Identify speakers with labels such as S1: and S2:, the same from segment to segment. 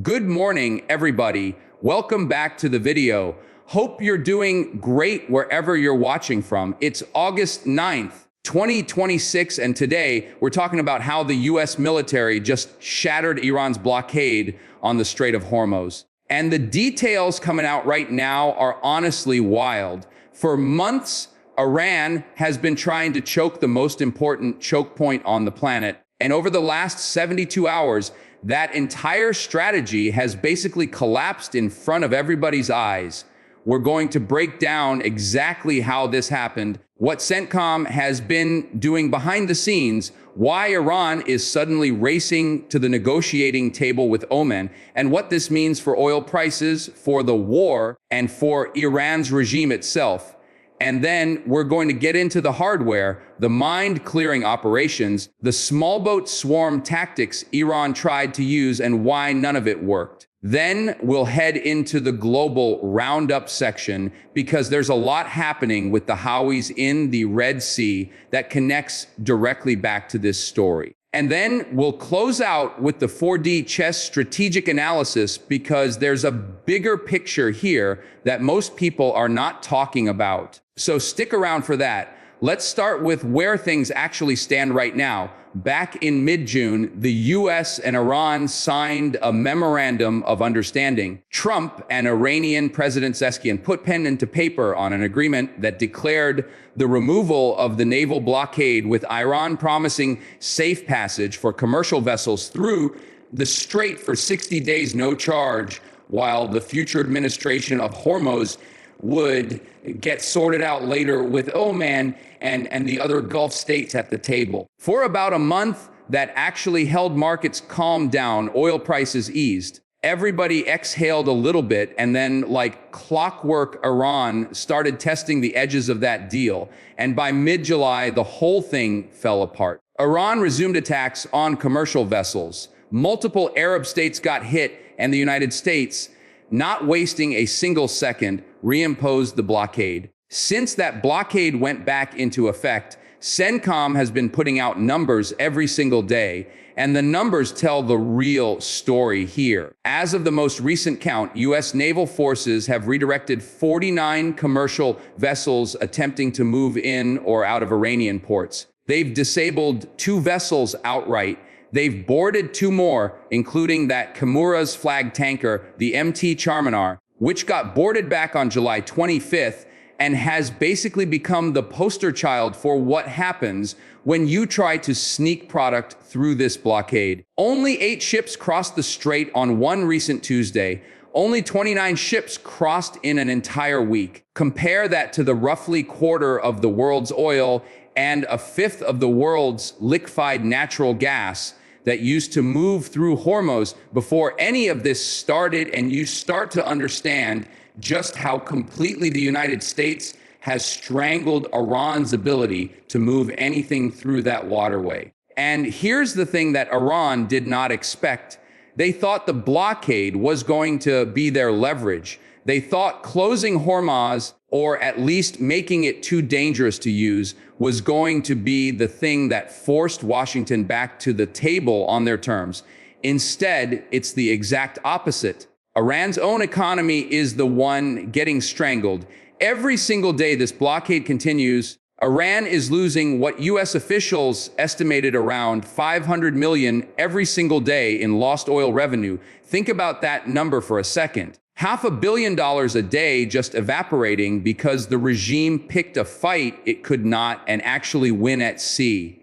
S1: Good morning, everybody. Welcome back to the video. Hope you're doing great wherever you're watching from. It's August 9th, 2026, and today we're talking about how the US military just shattered Iran's blockade on the Strait of Hormuz. And the details coming out right now are honestly wild. For months, Iran has been trying to choke the most important choke point on the planet. And over the last 72 hours, that entire strategy has basically collapsed in front of everybody's eyes. We're going to break down exactly how this happened, what CENTCOM has been doing behind the scenes, why Iran is suddenly racing to the negotiating table with Oman, and what this means for oil prices, for the war, and for Iran's regime itself. And then we're going to get into the hardware, the mind-clearing operations, the small boat swarm tactics Iran tried to use and why none of it worked. Then we'll head into the global roundup section because there's a lot happening with the Houthis in the Red Sea that connects directly back to this story. And then we'll close out with the 4D chess strategic analysis because there's a bigger picture here that most people are not talking about. So stick around for that. Let's start with where things actually stand right now. Back in mid-June, the US and Iran signed a memorandum of understanding. Trump and Iranian President Pezeshkian put pen into paper on an agreement that declared the removal of the naval blockade, with Iran promising safe passage for commercial vessels through the strait for 60 days, no charge, while the future administration of Hormuz would get sorted out later with Oman and the other Gulf states at the table. For about a month, that actually held markets calm down, oil prices eased. Everybody exhaled a little bit, and then like clockwork, Iran started testing the edges of that deal. And by mid-July, the whole thing fell apart. Iran resumed attacks on commercial vessels. Multiple Arab states got hit, and the United States, not wasting a single second, reimposed the blockade. Since that blockade went back into effect, CENTCOM has been putting out numbers every single day, and the numbers tell the real story here. As of the most recent count, US Naval Forces have redirected 49 commercial vessels attempting to move in or out of Iranian ports. They've disabled 2 vessels outright. They've boarded 2 more, including that Kimura's flag tanker, the MT Charminar, which got boarded back on July 25th and has basically become the poster child for what happens when you try to sneak product through this blockade. Only 8 ships crossed the strait on one recent Tuesday. Only 29 ships crossed in an entire week. Compare that to the roughly quarter of the world's oil and a fifth of the world's liquefied natural gas that used to move through Hormuz before any of this started, and you start to understand just how completely the United States has strangled Iran's ability to move anything through that waterway. And here's the thing that Iran did not expect. They thought the blockade was going to be their leverage. They thought closing Hormuz, or at least making it too dangerous to use, was going to be the thing that forced Washington back to the table on their terms. Instead, it's the exact opposite. Iran's own economy is the one getting strangled. Every single day this blockade continues, Iran is losing what US officials estimated around 500 million every single day in lost oil revenue. Think about that number for a second. $500 million a day just evaporating because the regime picked a fight it could not and actually win at sea.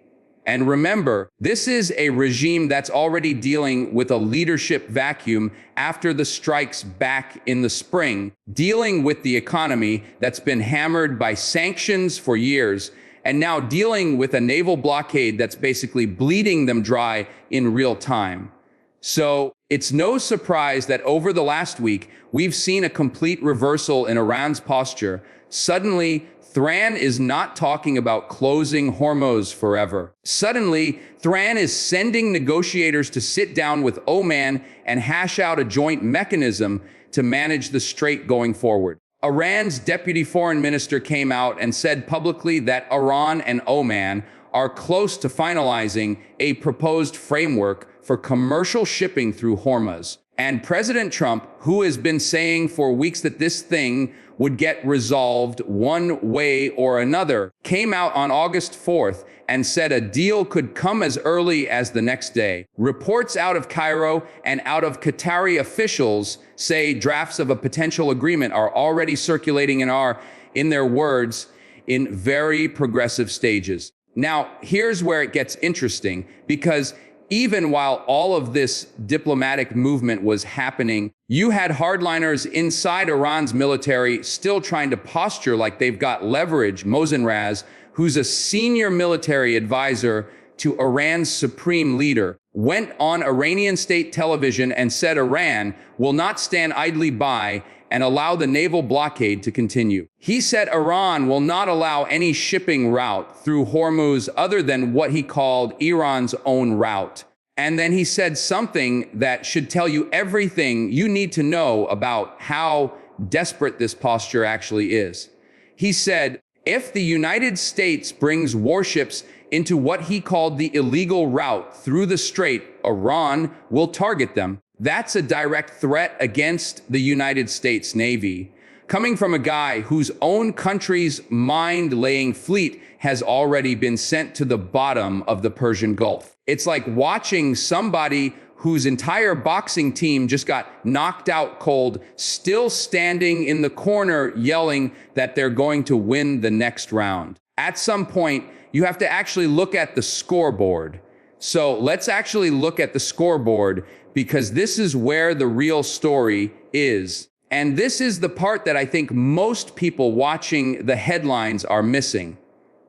S1: And remember, this is a regime that's already dealing with a leadership vacuum after the strikes back in the spring, dealing with the economy that's been hammered by sanctions for years, and now dealing with a naval blockade that's basically bleeding them dry in real time. So it's no surprise that over the last week, we've seen a complete reversal in Iran's posture. Suddenly, Tehran is not talking about closing Hormuz forever. Suddenly, Tehran is sending negotiators to sit down with Oman and hash out a joint mechanism to manage the strait going forward. Iran's deputy foreign minister came out and said publicly that Iran and Oman are close to finalizing a proposed framework for commercial shipping through Hormuz. And President Trump, who has been saying for weeks that this thing would get resolved one way or another, came out on August 4th and said a deal could come as early as the next day. Reports out of Cairo and out of Qatari officials say drafts of a potential agreement are already circulating and are, in their words, in very progressive stages. Now, here's where it gets interesting, because even while all of this diplomatic movement was happening, you had hardliners inside Iran's military still trying to posture like they've got leverage. Mosenraz, who's a senior military advisor to Iran's supreme leader, went on Iranian state television and said Iran will not stand idly by and allow the naval blockade to continue. He said Iran will not allow any shipping route through Hormuz other than what he called Iran's own route. And then he said something that should tell you everything you need to know about how desperate this posture actually is. He said, if the United States brings warships into what he called the illegal route through the strait, Iran will target them. That's a direct threat against the United States Navy, coming from a guy whose own country's mine-laying fleet has already been sent to the bottom of the Persian Gulf. It's like watching somebody whose entire boxing team just got knocked out cold, still standing in the corner yelling that they're going to win the next round. At some point, you have to actually look at the scoreboard. So let's actually look at the scoreboard, because this is where the real story is. And this is the part that I think most people watching the headlines are missing.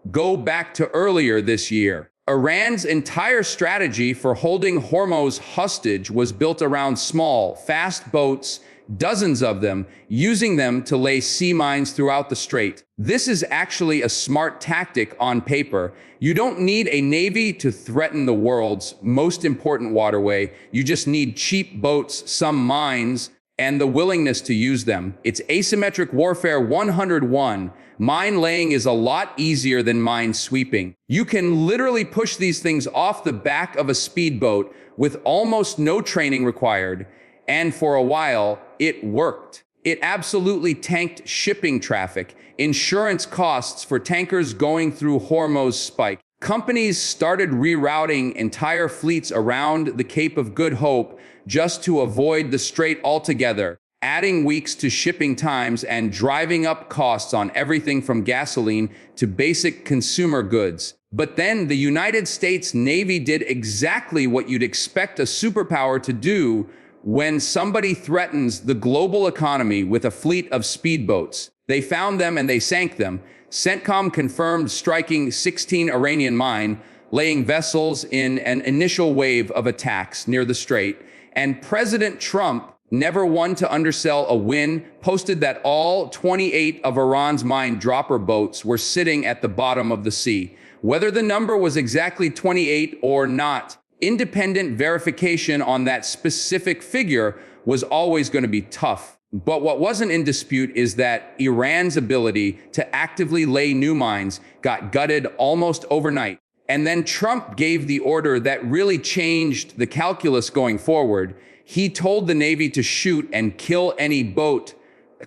S1: Go back to earlier this year. Iran's entire strategy for holding Hormuz hostage was built around small, fast boats, dozens of them, using them to lay sea mines throughout the strait. This is actually a smart tactic on paper. You don't need a navy to threaten the world's most important waterway. You just need cheap boats, some mines, and the willingness to use them. It's asymmetric warfare 101. Mine laying is a lot easier than mine sweeping. You can literally push these things off the back of a speedboat with almost no training required. And for a while, it worked. It absolutely tanked shipping traffic. Insurance costs for tankers going through Hormuz spiked. Companies started rerouting entire fleets around the Cape of Good Hope just to avoid the strait altogether, adding weeks to shipping times and driving up costs on everything from gasoline to basic consumer goods. But then the United States Navy did exactly what you'd expect a superpower to do when somebody threatens the global economy with a fleet of speedboats. They found them and they sank them. CENTCOM confirmed striking 16 Iranian mine-laying vessels in an initial wave of attacks near the strait. And President Trump, never one to undersell a win, posted that all 28 of Iran's mine dropper boats were sitting at the bottom of the sea. Whether the number was exactly 28 or not, independent verification on that specific figure was always going to be tough. But what wasn't in dispute is that Iran's ability to actively lay new mines got gutted almost overnight. And then Trump gave the order that really changed the calculus going forward. He told the Navy to shoot and kill any boat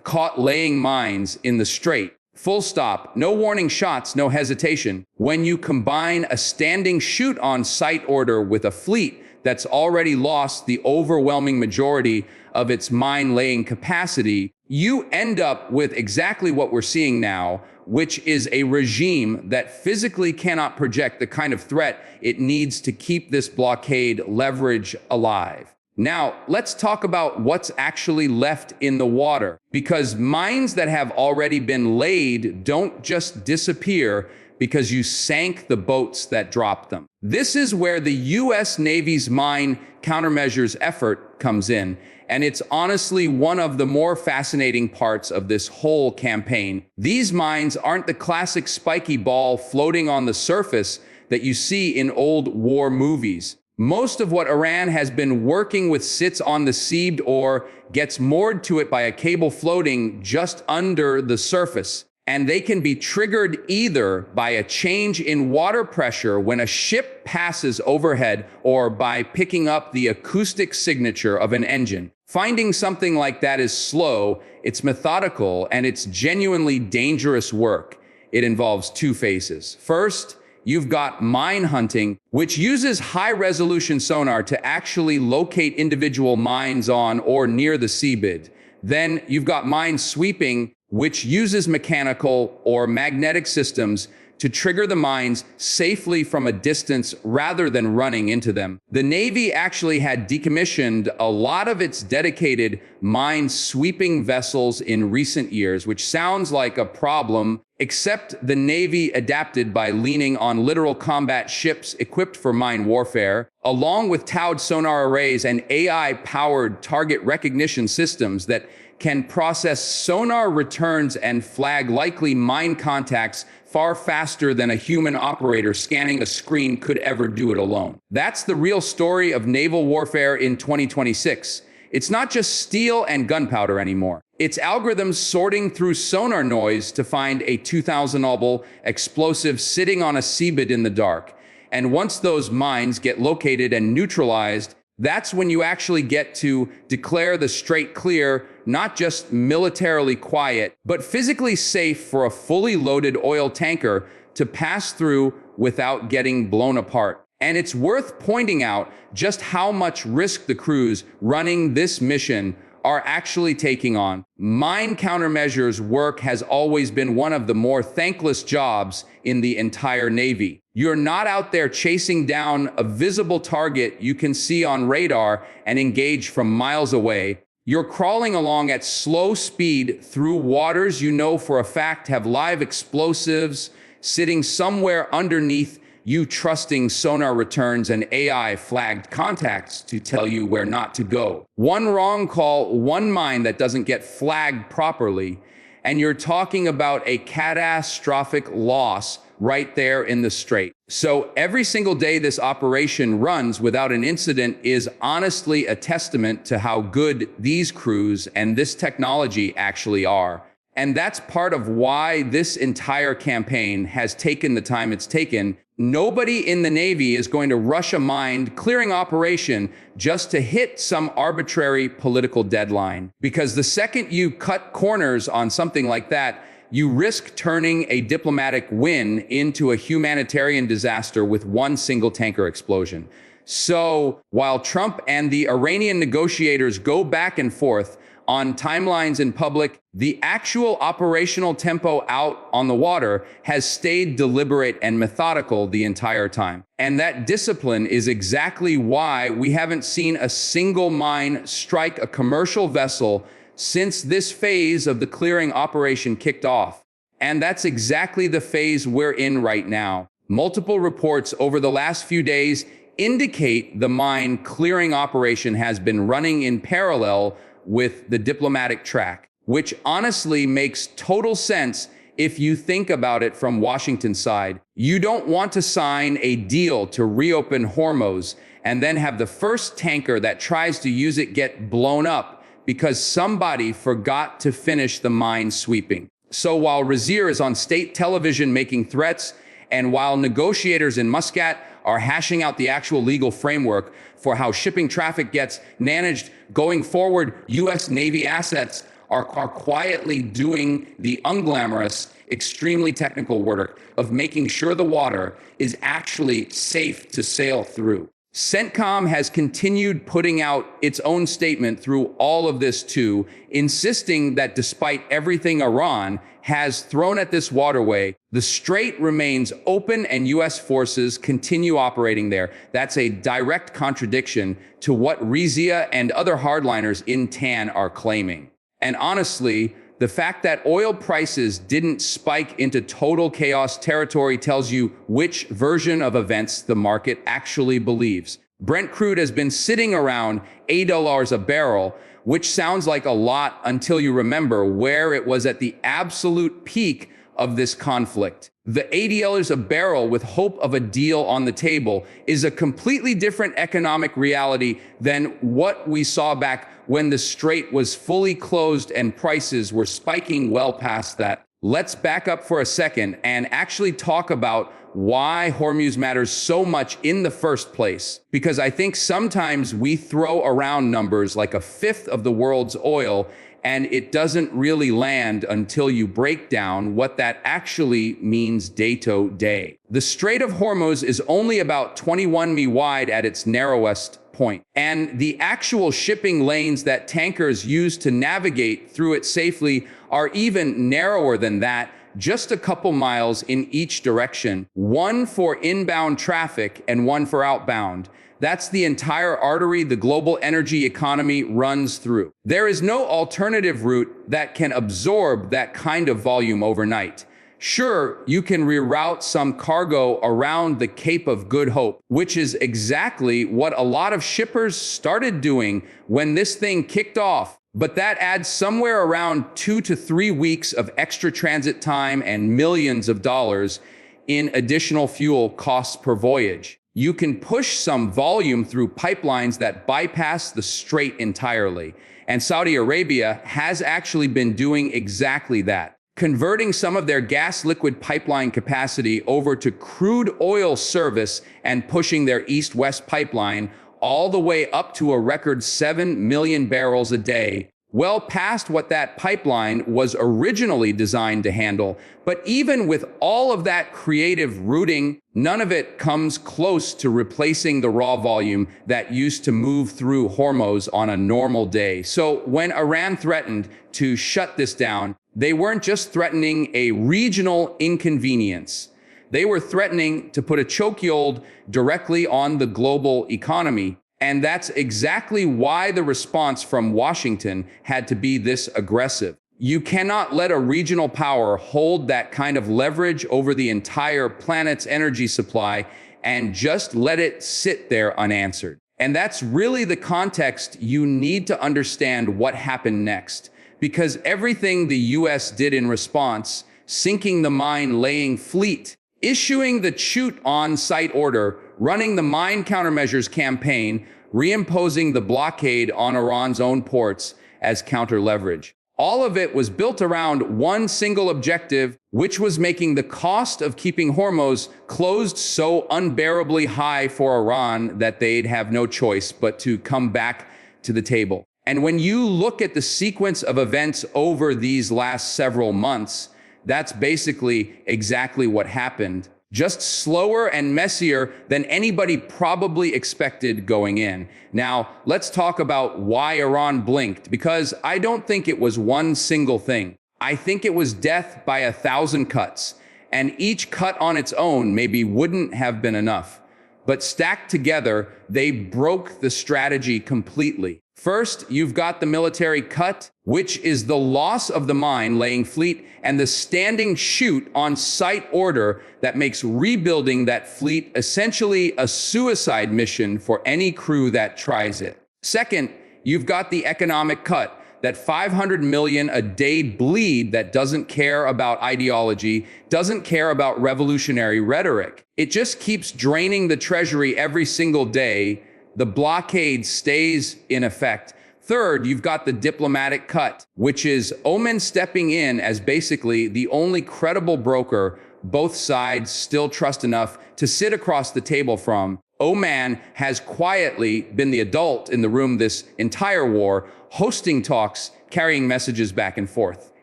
S1: caught laying mines in the strait. Full stop. No warning shots, no hesitation. When you combine a standing shoot on sight order with a fleet that's already lost the overwhelming majority of its mine-laying capacity, you end up with exactly what we're seeing now, which is a regime that physically cannot project the kind of threat it needs to keep this blockade leverage alive. Now, let's talk about what's actually left in the water, because mines that have already been laid don't just disappear because you sank the boats that dropped them. This is where the U.S. Navy's mine countermeasures effort comes in, and it's honestly one of the more fascinating parts of this whole campaign. These mines aren't the classic spiky ball floating on the surface that you see in old war movies. Most of what Iran has been working with sits on the seabed or gets moored to it by a cable floating just under the surface. and they can be triggered either by a change in water pressure when a ship passes overhead or by picking up the acoustic signature of an engine. Finding something like that is slow, it's methodical, and it's genuinely dangerous work. It involves two phases. First, you've got mine hunting, which uses high-resolution sonar to actually locate individual mines on or near the seabed. Then you've got mine sweeping, which uses mechanical or magnetic systems to trigger the mines safely from a distance rather than running into them. The Navy actually had decommissioned a lot of its dedicated mine sweeping vessels in recent years, which sounds like a problem, except the Navy adapted by leaning on literal combat ships equipped for mine warfare, along with towed sonar arrays and AI-powered target recognition systems that can process sonar returns and flag likely mine contacts far faster than a human operator scanning a screen could ever do it alone. That's the real story of naval warfare in 2026. It's not just steel and gunpowder anymore. It's algorithms sorting through sonar noise to find a 2,000-oble explosive sitting on a seabed in the dark. And once those mines get located and neutralized, that's when you actually get to declare the strait clear, not just militarily quiet, but physically safe for a fully loaded oil tanker to pass through without getting blown apart. And it's worth pointing out just how much risk the crews running this mission are actually taking on. Mine countermeasures work has always been one of the more thankless jobs in the entire Navy. You're not out there chasing down a visible target you can see on radar and engage from miles away. You're crawling along at slow speed through waters you know for a fact have live explosives sitting somewhere underneath you, trusting sonar returns and AI-flagged contacts to tell you where not to go. One wrong call, one mine that doesn't get flagged properly, and you're talking about a catastrophic loss right there in the strait. So every single day this operation runs without an incident is honestly a testament to how good these crews and this technology actually are. And that's part of why this entire campaign has taken the time it's taken. Nobody in the Navy is going to rush a mine clearing operation just to hit some arbitrary political deadline. Because the second you cut corners on something like that, you risk turning a diplomatic win into a humanitarian disaster with one single tanker explosion. So while Trump and the Iranian negotiators go back and forth on timelines in public, the actual operational tempo out on the water has stayed deliberate and methodical the entire time. And that discipline is exactly why we haven't seen a single mine strike a commercial vessel since this phase of the clearing operation kicked off. And that's exactly the phase we're in right now. Multiple reports over the last few days indicate the mine clearing operation has been running in parallel with the diplomatic track, which honestly makes total sense if you think about it from Washington's side. You don't want to sign a deal to reopen Hormuz and then have the first tanker that tries to use it get blown up because somebody forgot to finish the mine sweeping. So while Razir is on state television making threats, and while negotiators in Muscat are hashing out the actual legal framework for how shipping traffic gets managed going forward, U.S. Navy assets are quietly doing the unglamorous, extremely technical work of making sure the water is actually safe to sail through. CENTCOM has continued putting out its own statement through all of this too, insisting that despite everything Iran has thrown at this waterway, the strait remains open and U.S. forces continue operating there. That's a direct contradiction to what Rizia and other hardliners in TAN are claiming. And honestly, the fact that oil prices didn't spike into total chaos territory tells you which version of events the market actually believes. Brent crude has been sitting around $8 a barrel, which sounds like a lot until you remember where it was at the absolute peak of this conflict. The $80 a barrel with hope of a deal on the table is a completely different economic reality than what we saw back when the strait was fully closed and prices were spiking well past that. Let's back up for a second and actually talk about why Hormuz matters so much in the first place. Because I think sometimes we throw around numbers like a fifth of the world's oil, and it doesn't really land until you break down what that actually means day to day. The Strait of Hormuz is only about 21 mi wide at its narrowest point, and the actual shipping lanes that tankers use to navigate through it safely are even narrower than that, just a couple miles in each direction, one for inbound traffic and one for outbound. That's the entire artery the global energy economy runs through. There is no alternative route that can absorb that kind of volume overnight. Sure, you can reroute some cargo around the Cape of Good Hope, which is exactly what a lot of shippers started doing when this thing kicked off. But that adds somewhere around 2 to 3 weeks of extra transit time and millions of dollars in additional fuel costs per voyage. You can push some volume through pipelines that bypass the strait entirely. And Saudi Arabia has actually been doing exactly that, converting some of their gas liquid pipeline capacity over to crude oil service and pushing their east-west pipeline all the way up to a record 7 million barrels a day, well past what that pipeline was originally designed to handle. But even with all of that creative routing, none of it comes close to replacing the raw volume that used to move through Hormuz on a normal day. So when Iran threatened to shut this down, they weren't just threatening a regional inconvenience. They were threatening to put a chokehold directly on the global economy. And that's exactly why the response from Washington had to be this aggressive. You cannot let a regional power hold that kind of leverage over the entire planet's energy supply and just let it sit there unanswered. And that's really the context you need to understand what happened next. Because everything the US did in response, sinking the mine-laying fleet, issuing the Chute on-site order, running the mine countermeasures campaign, reimposing the blockade on Iran's own ports as counter-leverage. All of it was built around one single objective, which was making the cost of keeping Hormuz closed so unbearably high for Iran that they'd have no choice but to come back to the table. And when you look at the sequence of events over these last several months, that's basically exactly what happened. Just slower and messier than anybody probably expected going in. Now, let's talk about why Iran blinked, because I don't think it was one single thing. I think it was death by 1,000 cuts, and each cut on its own maybe wouldn't have been enough. But stacked together, they broke the strategy completely. First, you've got the military cut, which is the loss of the mine-laying fleet and the standing chute on-site order that makes rebuilding that fleet essentially a suicide mission for any crew that tries it. Second, you've got the economic cut, that 500 million a day bleed that doesn't care about ideology, doesn't care about revolutionary rhetoric. It just keeps draining the treasury every single day. The blockade stays in effect. Third, you've got the diplomatic cut, which is Oman stepping in as basically the only credible broker both sides still trust enough to sit across the table from. Oman has quietly been the adult in the room this entire war, hosting talks, carrying messages back and forth.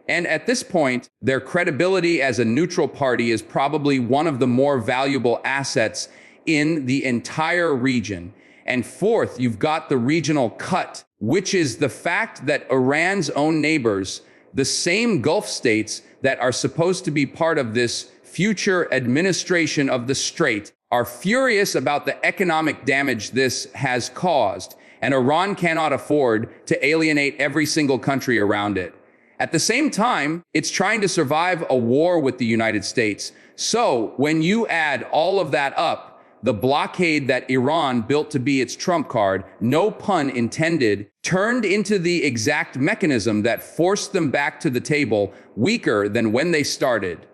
S1: And at this point, their credibility as a neutral party is probably one of the more valuable assets in the entire region. And fourth, you've got the regional cut, which is the fact that Iran's own neighbors, the same Gulf states that are supposed to be part of this future administration of the Strait, are furious about the economic damage this has caused, and Iran cannot afford to alienate every single country around it. At the same time, it's trying to survive a war with the United States. So when you add all of that up, the blockade that Iran built to be its trump card, no pun intended, turned into the exact mechanism that forced them back to the table weaker than when they started.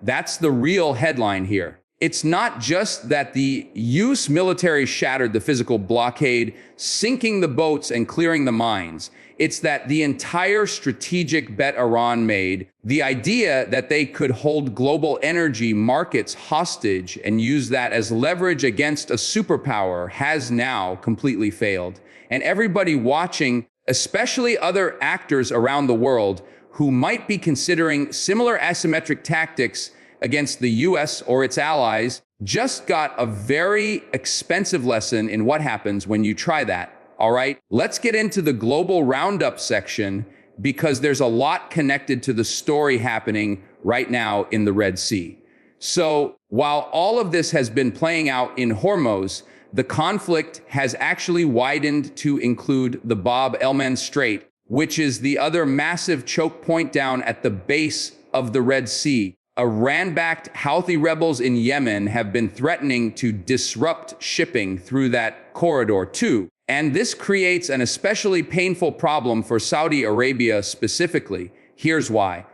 S1: That's the real headline here. It's not just that the US military shattered the physical blockade, sinking the boats and clearing the mines. It's that the entire strategic bet Iran made, the idea that they could hold global energy markets hostage and use that as leverage against a superpower, has now completely failed. And everybody watching, especially other actors around the world who might be considering similar asymmetric tactics against the US or its allies, just got a very expensive lesson in what happens when you try that. All right, let's get into the global roundup section because there's a lot connected to the story happening right now in the Red Sea. So while all of this has been playing out in Hormuz, the conflict has actually widened to include the Bab el-Mandeb Strait, which is the other massive choke point down at the base of the Red Sea. Iran-backed Houthi rebels in Yemen have been threatening to disrupt shipping through that corridor too. And this creates an especially painful problem for Saudi Arabia specifically. Here's why.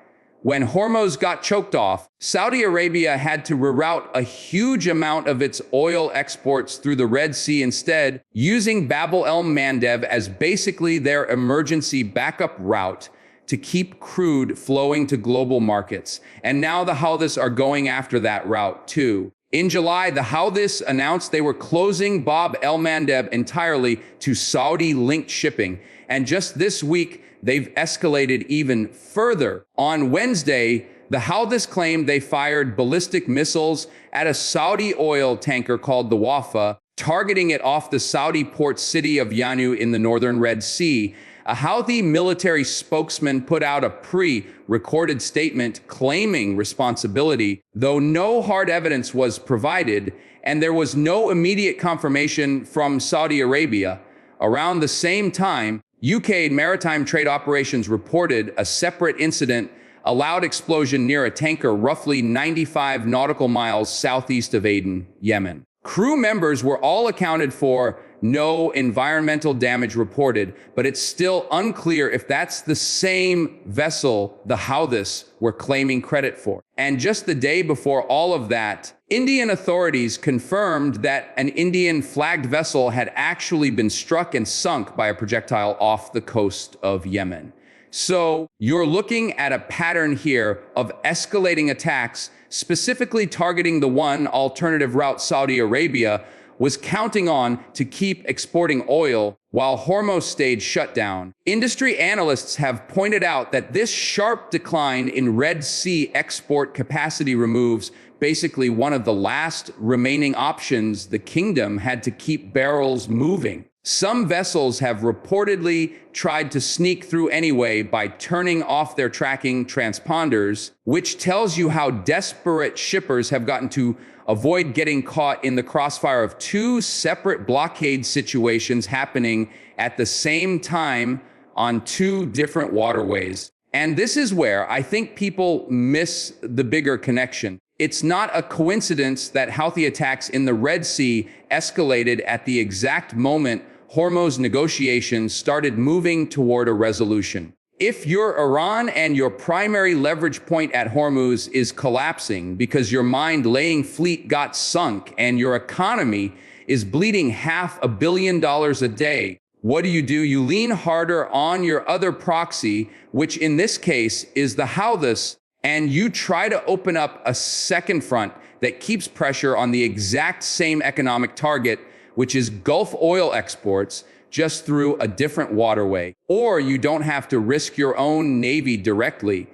S1: When Hormuz got choked off, Saudi Arabia had to reroute a huge amount of its oil exports through the Red Sea instead, using Bab el-Mandeb as basically their emergency backup route to keep crude flowing to global markets. And now the Houthis are going after that route too. In July, the Houthis announced they were closing Bab el-Mandeb entirely to Saudi-linked shipping. And just this week, they've escalated even further. On Wednesday, the Houthis claimed they fired ballistic missiles at a Saudi oil tanker called the Wafa, targeting it off the Saudi port city of Yanu in the northern Red Sea. A Houthi military spokesman put out a pre-recorded statement claiming responsibility, though no hard evidence was provided, and there was no immediate confirmation from Saudi Arabia. Around the same time, UK maritime trade operations reported a separate incident, a loud explosion near a tanker roughly 95 nautical miles southeast of Aden, Yemen. Crew members were all accounted for, no environmental damage reported, but it's still unclear if that's the same vessel the Houthis were claiming credit for. And just the day before all of that, Indian authorities confirmed that an Indian-flagged vessel had actually been struck and sunk by a projectile off the coast of Yemen. So you're looking at a pattern here of escalating attacks, specifically targeting the one alternative route Saudi Arabia was counting on to keep exporting oil while Hormuz stayed shut down. Industry analysts have pointed out that this sharp decline in Red Sea export capacity removes basically one of the last remaining options the kingdom had to keep barrels moving. Some vessels have reportedly tried to sneak through anyway by turning off their tracking transponders, which tells you how desperate shippers have gotten to avoid getting caught in the crossfire of two separate blockade situations happening at the same time on two different waterways. And this is where I think people miss the bigger connection. It's not a coincidence that Houthi attacks in the Red Sea escalated at the exact moment Hormuz negotiations started moving toward a resolution. If you're Iran and your primary leverage point at Hormuz is collapsing because your mine-laying fleet got sunk and your economy is bleeding $500 million a day, what do? You lean harder on your other proxy, which in this case is the Houthis, and you try to open up a second front that keeps pressure on the exact same economic target, which is Gulf oil exports, just through a different waterway. Or you don't have to risk your own navy directly.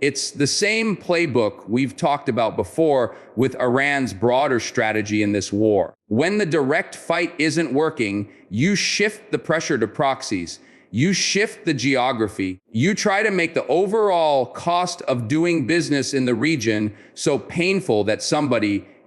S1: It's the same playbook we've talked about before with Iran's broader strategy in this war. When the direct fight isn't working, you shift the pressure to proxies. You shift the geography. You try to make the overall cost of doing business in the region so painful that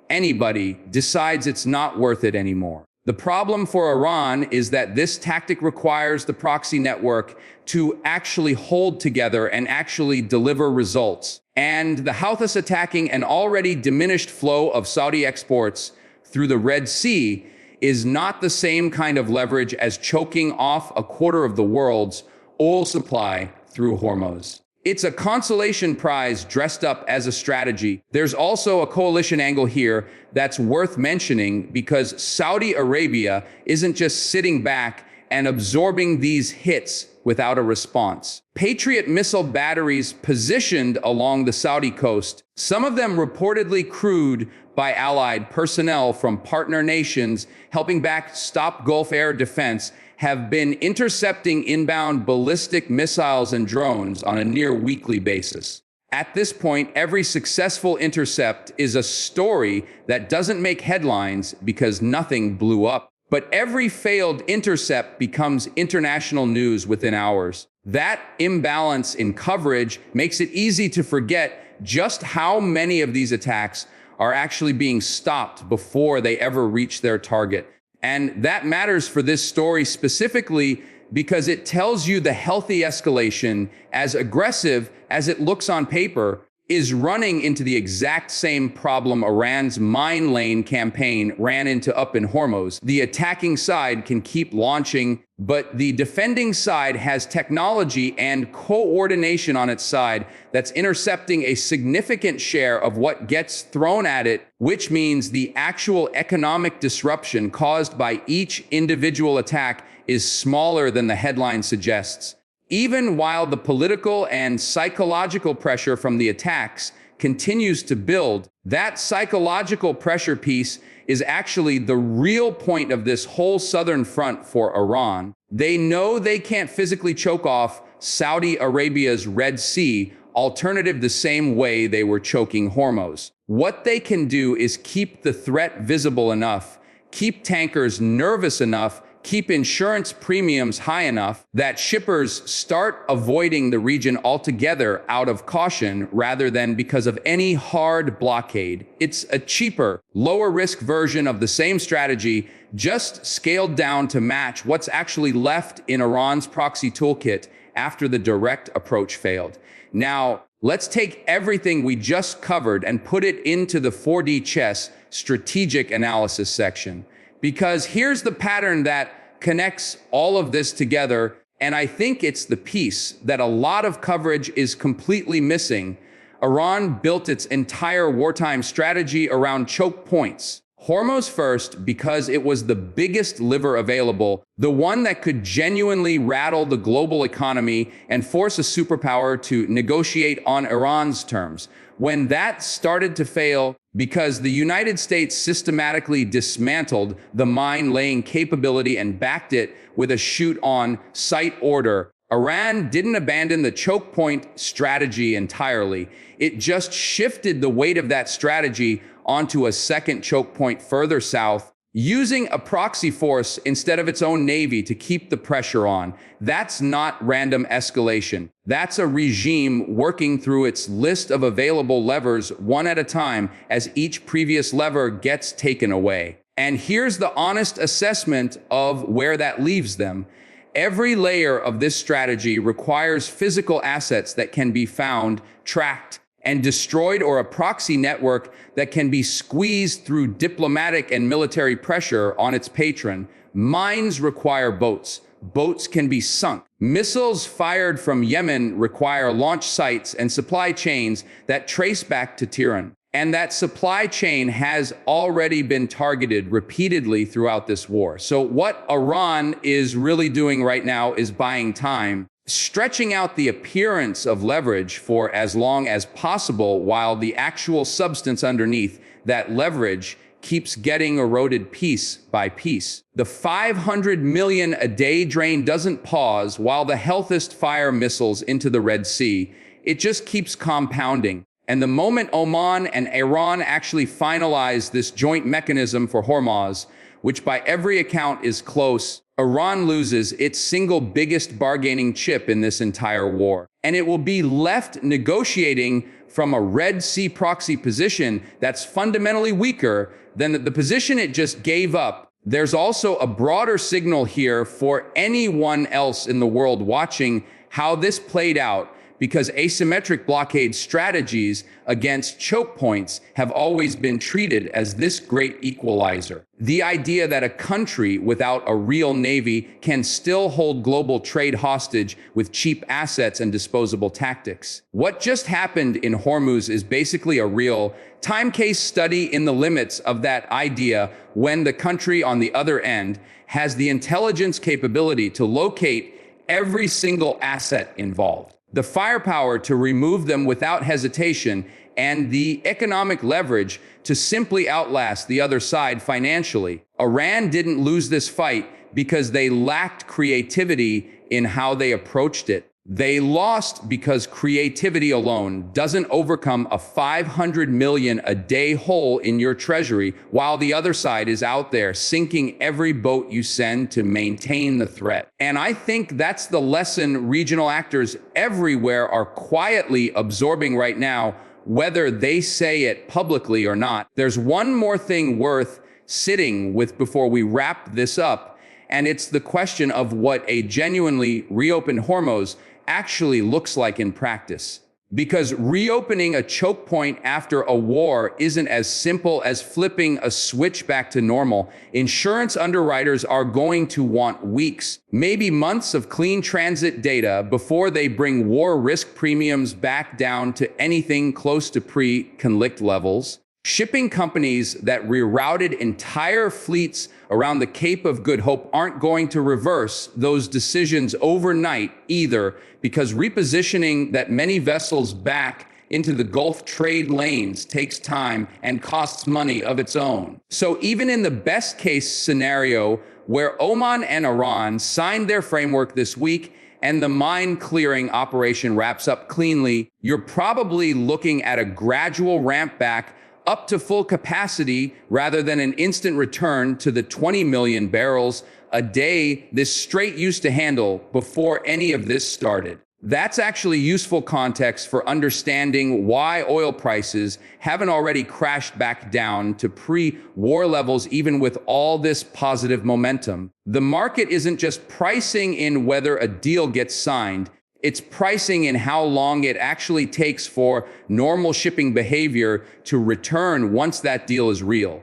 S1: anybody decides it's not worth it anymore. The problem for Iran is that this tactic requires the proxy network to actually hold together and actually deliver results. And the Houthis attacking an already diminished flow of Saudi exports through the Red Sea is not the same kind of leverage as choking off a quarter of the world's oil supply through Hormuz. It's a consolation prize dressed up as a strategy. There's also a coalition angle here that's worth mentioning because Saudi Arabia isn't just sitting back and absorbing these hits without a response. Patriot missile batteries positioned along the Saudi coast, some of them reportedly crewed by allied personnel from partner nations helping backstop Gulf air defense, have been intercepting inbound ballistic missiles and drones on a near weekly basis. At this point, every successful intercept is a story that doesn't make headlines because nothing blew up. But every failed intercept becomes international news within hours. That imbalance in coverage makes it easy to forget just how many of these attacks are actually being stopped before they ever reach their target. And that matters for this story specifically because it tells you the healthy escalation, as aggressive as it looks on paper, is running into the exact same problem Iran's mine lane campaign ran into up in Hormuz. The attacking side can keep launching, but the defending side has technology and coordination on its side that's intercepting a significant share of what gets thrown at it, which means the actual economic disruption caused by each individual attack is smaller than the headline suggests. Even while the political and psychological pressure from the attacks continues to build, that psychological pressure piece is actually the real point of this whole southern front for Iran. They know they can't physically choke off Saudi Arabia's Red Sea alternative the same way they were choking Hormuz. What they can do is keep the threat visible enough, keep tankers nervous enough, keep insurance premiums high enough that shippers start avoiding the region altogether out of caution rather than because of any hard blockade. It's a cheaper, lower risk version of the same strategy, just scaled down to match what's actually left in Iran's proxy toolkit after the direct approach failed. Now, let's take everything we just covered and put it into the 4D chess strategic analysis section. Because here's the pattern that connects all of this together, and I think it's the piece that a lot of coverage is completely missing. Iran built its entire wartime strategy around choke points. Hormuz first because it was the biggest lever available, the one that could genuinely rattle the global economy and force a superpower to negotiate on Iran's terms. When that started to fail, because the United States systematically dismantled the mine-laying capability and backed it with a shoot-on-sight order, Iran didn't abandon the choke point strategy entirely. It just shifted the weight of that strategy onto a second choke point further south, using a proxy force instead of its own navy to keep the pressure on. That's not random escalation. That's a regime working through its list of available levers one at a time as each previous lever gets taken away. And here's the honest assessment of where that leaves them. Every layer of this strategy requires physical assets that can be found, tracked, and destroyed, or a proxy network that can be squeezed through diplomatic and military pressure on its patron. Mines require boats. Boats can be sunk. Missiles fired from Yemen require launch sites and supply chains that trace back to Tehran. And that supply chain has already been targeted repeatedly throughout this war. So what Iran is really doing right now is buying time, stretching out the appearance of leverage for as long as possible while the actual substance underneath that leverage keeps getting eroded piece by piece. The 500 million a day drain doesn't pause while the healthiest fire missiles into the Red Sea. It just keeps compounding. And the moment Oman and Iran actually finalize this joint mechanism for Hormuz, which by every account is close, Iran loses its single biggest bargaining chip in this entire war. And it will be left negotiating from a Red Sea proxy position that's fundamentally weaker than the position it just gave up. There's also a broader signal here for anyone else in the world watching how this played out, Because asymmetric blockade strategies against choke points have always been treated as this great equalizer. The idea that a country without a real navy can still hold global trade hostage with cheap assets and disposable tactics. What just happened in Hormuz is basically a real time case study in the limits of that idea, when the country on the other end has the intelligence capability to locate every single asset involved, the firepower to remove them without hesitation, and the economic leverage to simply outlast the other side financially. Iran didn't lose this fight because they lacked creativity in how they approached it. They lost because creativity alone doesn't overcome a 500 million a day hole in your treasury, while the other side is out there sinking every boat you send to maintain the threat. And I think that's the lesson regional actors everywhere are quietly absorbing right now, whether they say it publicly or not. There's one more thing worth sitting with before we wrap this up, and it's the question of what a genuinely reopened Hormuz actually looks like in practice. Because reopening a choke point after a war isn't as simple as flipping a switch back to normal. Insurance underwriters are going to want weeks, maybe months of clean transit data before they bring war risk premiums back down to anything close to pre-conflict levels. Shipping companies that rerouted entire fleets around the Cape of Good Hope aren't going to reverse those decisions overnight either, because repositioning that many vessels back into the Gulf trade lanes takes time and costs money of its own. So even in the best case scenario, where Oman and Iran signed their framework this week and the mine clearing operation wraps up cleanly, you're probably looking at a gradual ramp back up to full capacity rather than an instant return to the 20 million barrels a day this strait used to handle before any of this started. That's actually useful context for understanding why oil prices haven't already crashed back down to pre-war levels, even with all this positive momentum. The market isn't just pricing in whether a deal gets signed, it's pricing in how long it actually takes for normal shipping behavior to return once that deal is real.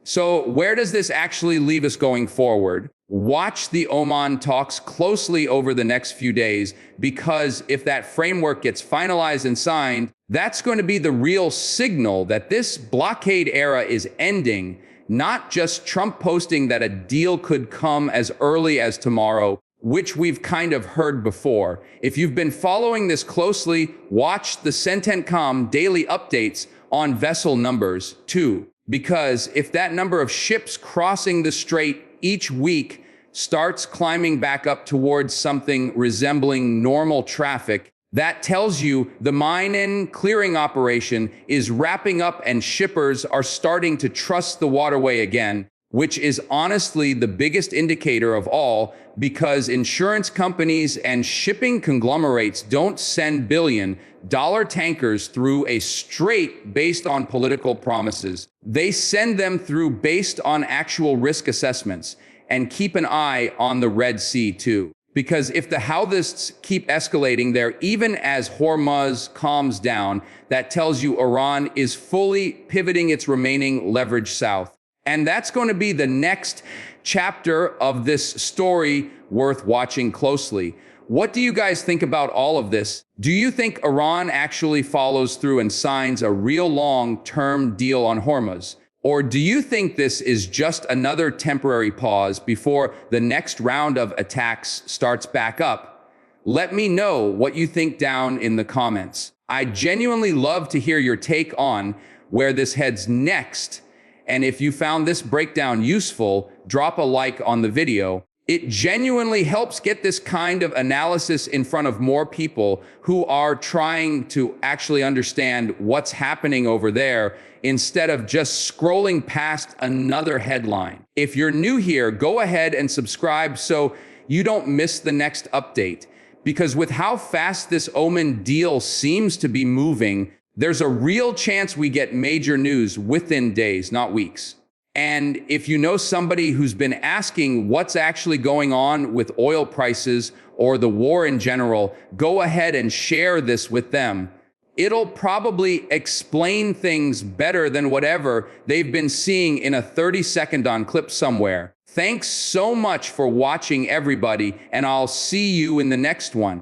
S1: So where does this actually leave us going forward? Watch the Oman talks closely over the next few days, because if that framework gets finalized and signed, that's going to be the real signal that this blockade era is ending, not just Trump posting that a deal could come as early as tomorrow, which we've kind of heard before. If you've been following this closely, watch the CENTCOM daily updates on vessel numbers too. Because if that number of ships crossing the strait each week starts climbing back up towards something resembling normal traffic, that tells you the mine and clearing operation is wrapping up and shippers are starting to trust the waterway again, which is honestly the biggest indicator of all, because insurance companies and shipping conglomerates don't send billion-dollar tankers through a strait based on political promises. They send them through based on actual risk assessments. And keep an eye on the Red Sea too. Because if the Houthis keep escalating there, even as Hormuz calms down, that tells you Iran is fully pivoting its remaining leverage south. And that's going to be the next chapter of this story worth watching closely. What do you guys think about all of this? Do you think Iran actually follows through and signs a real long-term deal on Hormuz? Or do you think this is just another temporary pause before the next round of attacks starts back up? Let me know what you think down in the comments. I genuinely love to hear your take on where this heads next. And if you found this breakdown useful, drop a like on the video. It genuinely helps get this kind of analysis in front of more people who are trying to actually understand what's happening over there instead of just scrolling past another headline. If you're new here, go ahead and subscribe so you don't miss the next update. Because with how fast this Oman deal seems to be moving, there's a real chance we get major news within days, not weeks. And if you know somebody who's been asking what's actually going on with oil prices or the war in general, go ahead and share this with them. It'll probably explain things better than whatever they've been seeing in a 30-second on clip somewhere. Thanks so much for watching, everybody, and I'll see you in the next one.